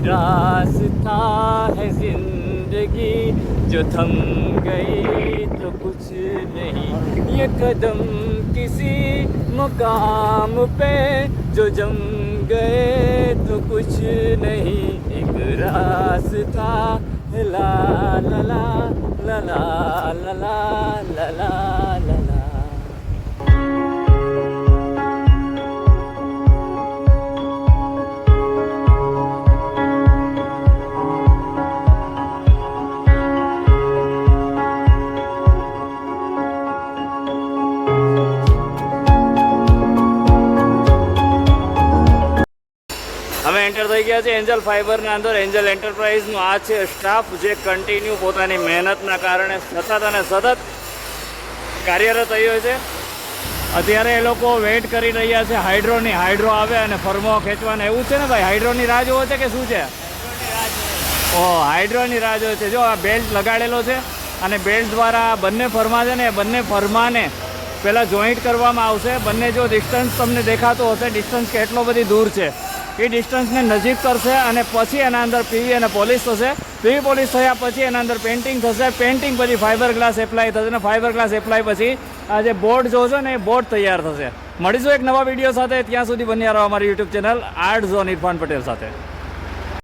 रास्ता है जिंदगी जो थम गई तो कुछ नहीं, ये कदम किसी मुकाम पे जो जम गए तो कुछ नहीं, एक रास्ता है ला ला ला ला ला ला ला ला ला ला। અમે એન્ટર થઈ ગયા છે એન્જલ ફાઇબરના અંદર. એન્જલ એન્ટરપ્રાઇઝનું આ છે સ્ટાફ જે કન્ટિન્યુ પોતાની મહેનતના કારણે સતત અને સતત કાર્યરત રહ્યો છે. અત્યારે એ લોકો વેઇટ કરી રહ્યા છે હાઇડ્રોની. હાઇડ્રો આવે અને ફર્મો ખેંચવાના. એવું છે ને ભાઈ, હાઇડ્રોની રાહ જોવો છે કે શું છે? ઓહ, હાઇડ્રોની રાહ જોવે છે. જો આ બેલ્ટ લગાડેલો છે અને બેલ્ટ દ્વારા બંને ફર્મા છે ને એ બંને ફર્માને પહેલાં જોઈન્ટ કરવામાં આવશે. બંને જો ડિસ્ટન્સ તમને દેખાતો હશે, ડિસ્ટન્સ કેટલો બધી દૂર છે એ ડિસ્ટન્સને નજીક કરશે અને પછી એના અંદર પીવી અને પોલિશ થશે. પીવી પોલિશ થયા પછી એના અંદર પેઇન્ટિંગ થશે. પેઇન્ટિંગ પછી ફાઇબર ગ્લાસ એપ્લાય થશે અને ફાઇબર ગ્લાસ એપ્લાય પછી આ જે બોર્ડ જોશો ને એ બોર્ડ તૈયાર થશે. મળીશું એક નવા વિડીયો સાથે. ત્યાં સુધી બન્યા રહો અમારી YouTube channel art zone Irfan Patel સાથે.